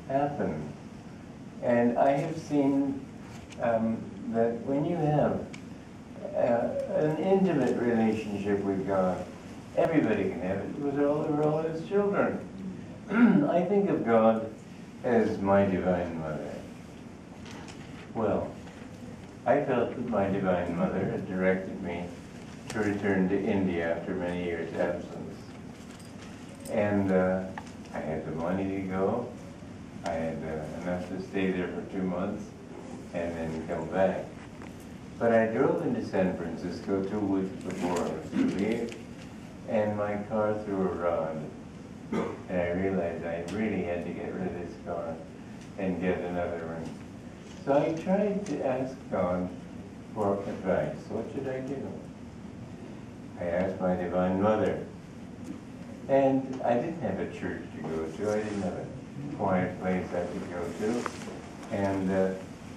happen. And I have seen that when you have an intimate relationship with God, everybody can have it. We're all His children. I think of God as my Divine Mother. Well, I felt that my Divine Mother had directed me to return to India after many years' absence. And I had the money to go. I had enough to stay there for 2 months and then come back. But I drove into San Francisco 2 weeks before I was to leave, and my car threw a rod. And I realized I really had to get rid of this car and get another one. So I tried to ask God for advice. What should I do? I asked my Divine Mother. And I didn't have a church to go to. I didn't have a quiet place I could go to. And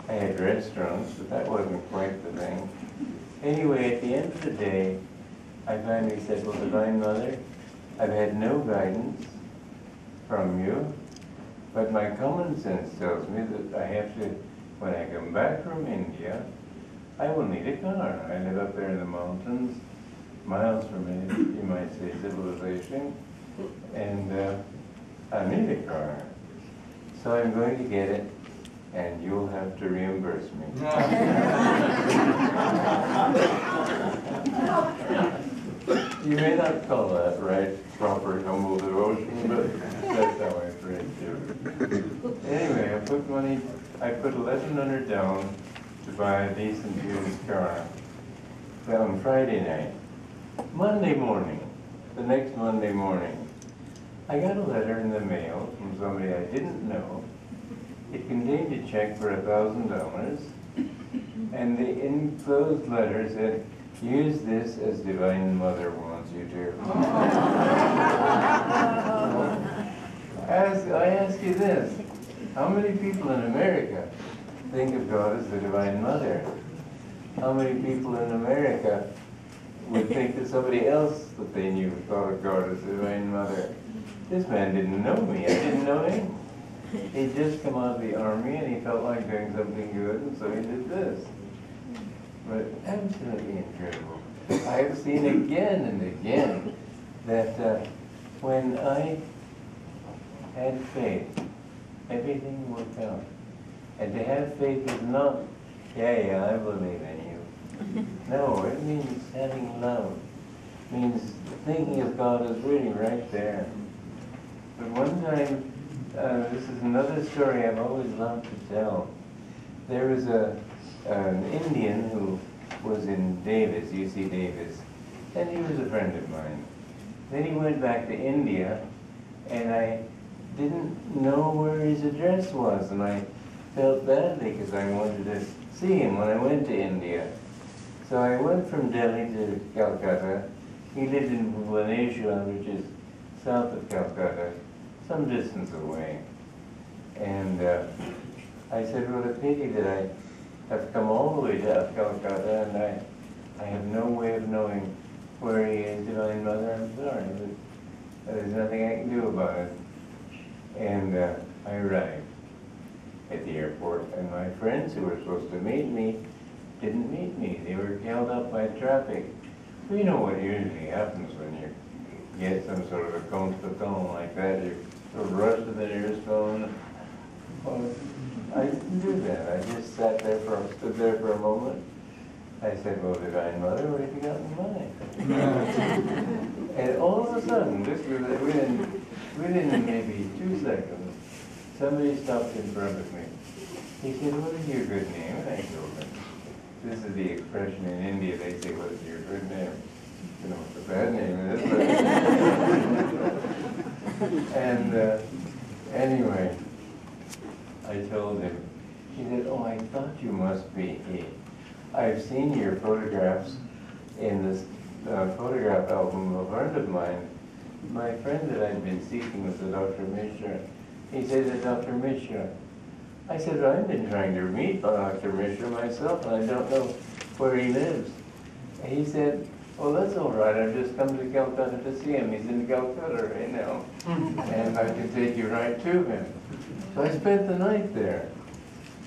I had restaurants, but that wasn't quite the thing. Anyway, at the end of the day, I finally said, well, Divine Mother, I've had no guidance from you, but my common sense tells me that I have to, when I come back from India, I will need a car. I live up there in the mountains, miles from it, you might say, civilization, and I need a car. So I'm going to get it, and you'll have to reimburse me. You may not call that right, proper humble devotion, but that's how I pray too. Anyway, I put $1,100 down to buy a decent used car on Friday night. Monday morning, the next Monday morning, I got a letter in the mail from somebody I didn't know. It contained a check for $1,000, and the enclosed letter said, use this as Divine Mother wants you to. I ask you this, how many people in America think of God as the Divine Mother? How many people in America would think that somebody else that they knew thought of God as the Divine Mother? This man didn't know me, I didn't know him. He'd just come out of the army and he felt like doing something good, and so he did this. But absolutely incredible. I have seen again and again that when I had faith, everything worked out. And to have faith is not, yeah, I believe in you. No, it means having love. It means thinking of God as really right there. But one time, this is another story I've always loved to tell. There was an Indian who was in Davis, UC Davis, and he was a friend of mine. Then he went back to India, and I didn't know where his address was, and I felt badly because I wanted to see him when I went to India. So I went from Delhi to Calcutta. He lived in Bhubaneswar, which is south of Calcutta, some distance away. And I said, what a pity that I have come all the way to Calcutta, and I have no way of knowing where he is, Divine Mother. I'm sorry, but there's nothing I can do about it. And I arrived at the airport, and my friends who were supposed to meet me didn't meet me. They were held up by traffic. Well, you know what usually happens when you get some sort of a contretemps like that. You sort of rush to the nearest phone. Well, I didn't do that. I just stood there for a moment. I said, well, Divine Mother, what have you got in mind? And all of a sudden, just within maybe 2 seconds, somebody stopped in front of me. He said, what is your good name? And I told him. This is the expression in India, they say, what is your good name? You know what the bad name is. And anyway, I told him. He said, oh, I thought you must be he. I've seen your photographs in this photograph album of a friend of mine. My friend that I'd been seeking was a Dr. Mishra. He said, Dr. Mishra. I said, well, I've been trying to meet Dr. Mishra myself, and I don't know where he lives. And he said, "Oh, that's all right. I've just come to Calcutta to see him. He's in Calcutta right now. And I can take you right to him." So I spent the night there.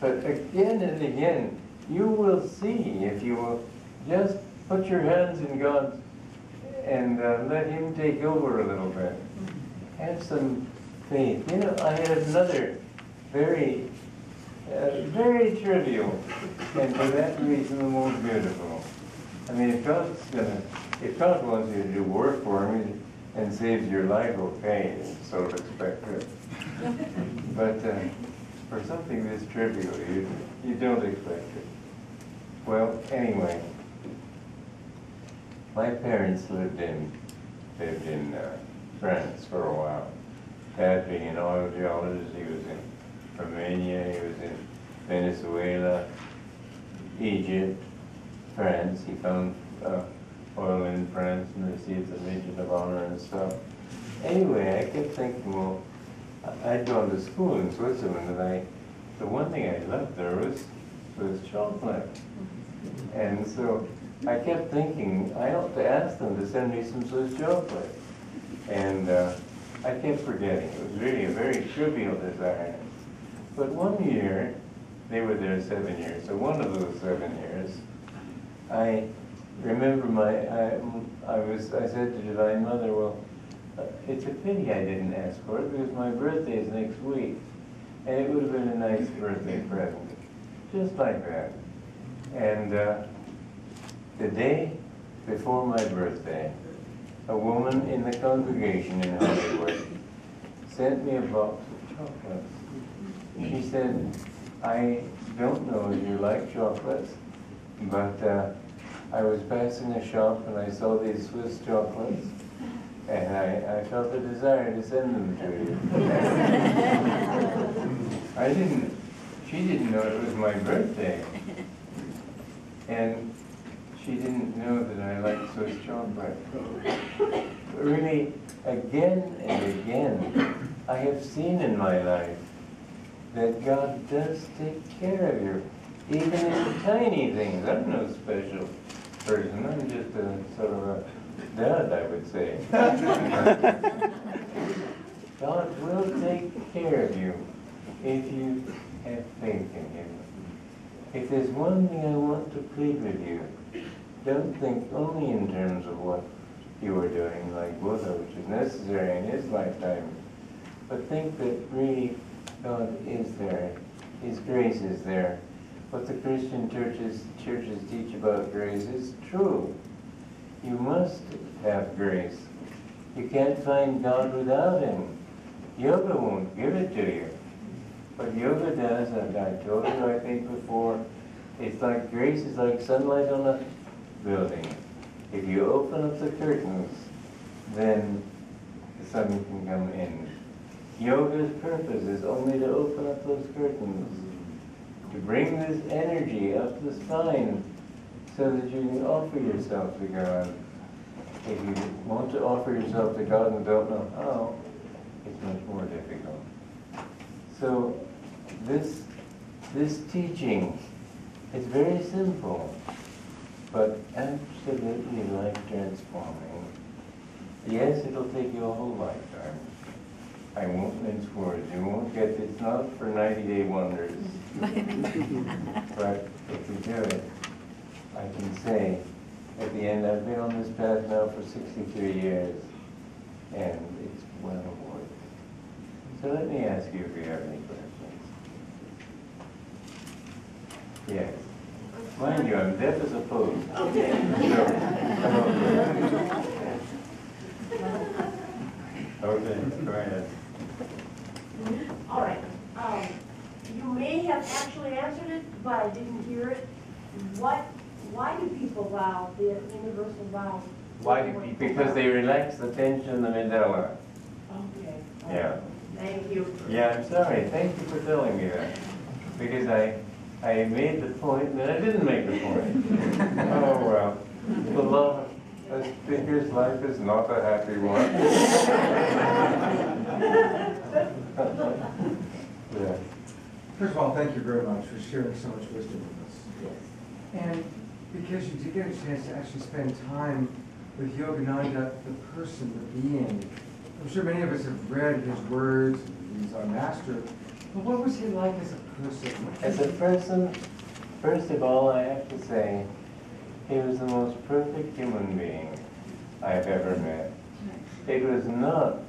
But again and again, you will see, if you will just put your hands in God's and let Him take over a little bit. Have some faith. You know, I had another very trivial, and for that reason the most beautiful. I mean, if God wants you to do work for Him and saves your life, okay, sort of expect it. But for something this trivial, you don't expect it. Well, anyway, my parents lived in France for a while. Dad being an oil geologist, he was in Romania, he was in Venezuela, Egypt, France. He found oil in France and received the Legion of Honor and stuff. Anyway, I kept thinking, well, I'd gone to school in Switzerland, and the one thing I loved there was chocolate. And so I kept thinking, I ought to ask them to send me some Swiss chocolate. And I kept forgetting. It was really a very trivial desire. But one year, they were there 7 years, so one of those 7 years, I remember I said to Divine Mother, well, it's a pity I didn't ask for it because my birthday is next week. And it would have been a nice birthday present. Just like that. And the day before my birthday, a woman in the congregation in Hollywood sent me a box of chocolates. She said, I don't know if you like chocolates, but I was passing a shop and I saw these Swiss chocolates, and I felt a desire to send them to you. She didn't know it was my birthday. And she didn't know that I liked Swiss chocolate. But really, again and again, I have seen in my life that God does take care of you, even in the tiny things. I'm no special person. I'm just a sort of a dud, I would say. God will take care of you if you have faith in Him. If there's one thing I want to plead with you, don't think only in terms of what you are doing, like Buddha, which is necessary in his lifetime, but think that really God is there. His grace is there. What the Christian churches teach about grace is true. You must have grace. You can't find God without Him. Yoga won't give it to you. What yoga does, and I told you I think before, it's like grace is like sunlight on a building. If you open up the curtains, then the sun can come in. Yoga's purpose is only to open up those curtains, to bring this energy up the spine so that you can offer yourself to God. If you want to offer yourself to God and don't know how, it's much more difficult. So this teaching is very simple, but absolutely life-transforming. Yes, it'll take you a whole lifetime. I won't mince words. You won't get it. It's not for 90-day wonders. But if you do it, I can say, at the end, I've been on this path now for 63 years, and it's well worth it. So let me ask you if you have any questions. Yes. Mind you, I'm deaf as a post. Okay. Okay, go ahead. All right. You may have actually answered it, but I didn't hear it. Why do people vow the universal vow? Why do people? Because they relax the tension in the medulla. Okay. Yeah. Thank you. Yeah, I'm sorry. Thank you for telling me that. Because I made the point, and I didn't make the point. Oh, well. The law of speaker's life is not a happy one. Yeah. First of all, thank you very much for sharing so much wisdom with us. Yes. And because you did get a chance to actually spend time with Yogananda, the person, the being. I'm sure many of us have read his words, he's our master, but what was he like as a person? As a person, first of all, I have to say, he was the most perfect human being I've ever met. It was not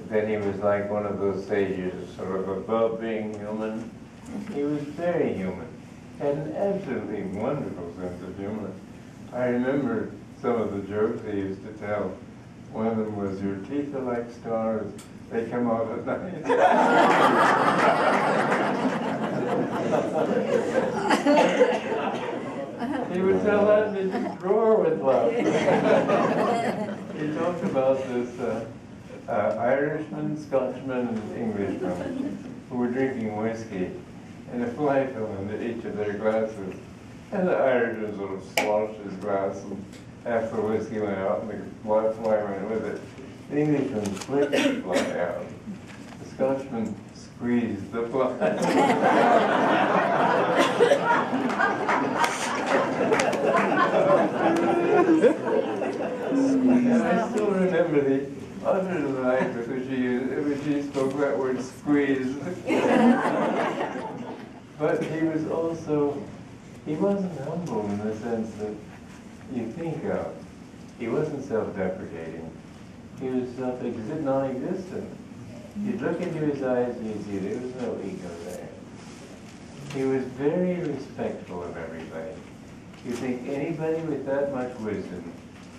that he was like one of those sages, sort of above being human. He was very human. Had an absolutely wonderful sense of humor. I remember some of the jokes he used to tell. One of them was, "Your teeth are like stars, they come out at night." He would tell that and he'd just roar with laughter. He talked about this Irishman, Scotchman, and Englishman who were drinking whiskey, and a fly fell into each of their glasses. And the Irishman sort of sloshed his glass, and half the whiskey went out, and the fly went with it. The Englishman flicked the fly out. The Scotchman squeezed the fly. And I still remember the utter delight with which he spoke that word, squeeze. But he was also, he wasn't humble in the sense that you think of. He wasn't self-deprecating. He was non-existent. You'd look into his eyes and you'd see there was no ego there. He was very respectful of everybody. You think anybody with that much wisdom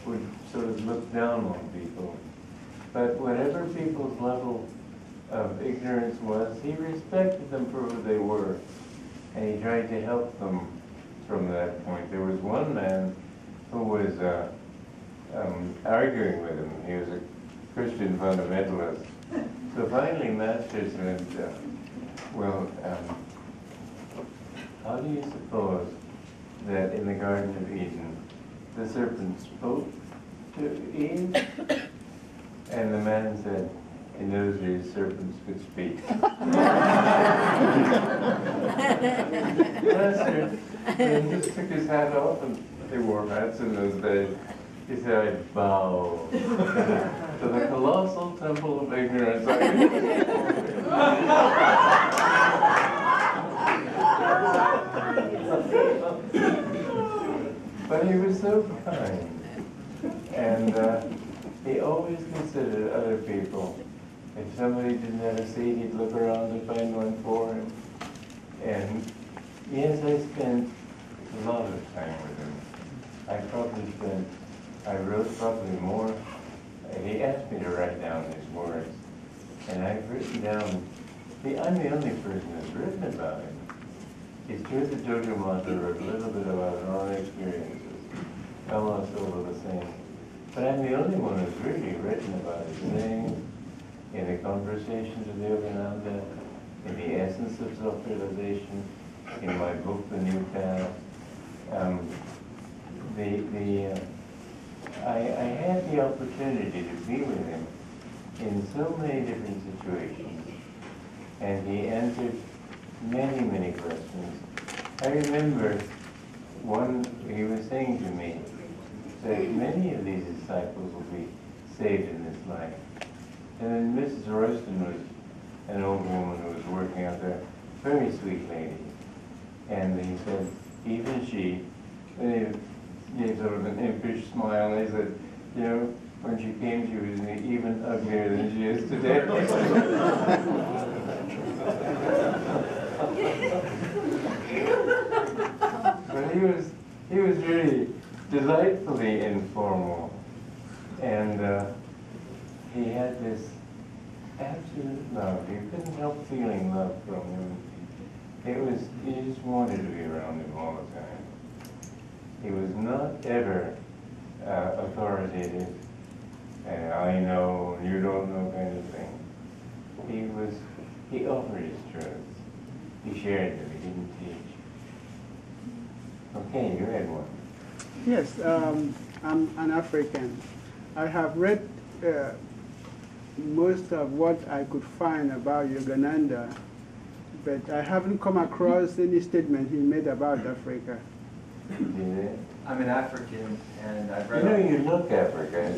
would sort of look down on people. But whatever people's level of ignorance was, he respected them for who they were. And he tried to help them from that point. There was one man who was arguing with him. He was a Christian fundamentalist. So finally, Master said, well, how do you suppose that in the Garden of Eden, the serpent spoke to Eve? And the man said, in those days, serpents could speak. Master just took his hat off, and they wore hats in those days. He said, I bow to the colossal temple of ignorance. But he was so kind. And he always considered other people. If somebody didn't have a seat, he'd look around to find one for him. And yes, I spent a lot of time with him. I wrote probably more. He asked me to write down his words. And I've written down, I'm the only person who's written about him. It's true that Jojo Mata wrote a little bit about his own experiences, almost all of the same. But I'm the only one who's really written about his name, in the Conversations of Yogananda, in the Essence of Self-Realization, in my book, The New Path. I had the opportunity to be with him in so many different situations, and he answered many, many questions. I remember he was saying to me that many of these disciples will be saved in this life. And then Mrs. Royston was an old woman who was working out there, very sweet lady. And he said, even she, and he gave sort of an impish smile, and he said, you know, when she came, she was even uglier than she is today. But he was really delightfully informal, and he had this absolute love. You couldn't help feeling love from him. You just wanted to be around him all the time. He was not ever authoritative, and I know, you don't know kind of thing. He offered his truths. He shared them, he didn't teach. Okay, you had one. Yes, I'm an African. I have read most of what I could find about Yogananda, but I haven't come across any statement he made about Africa. I'm an African, and I've You read. know, you look African.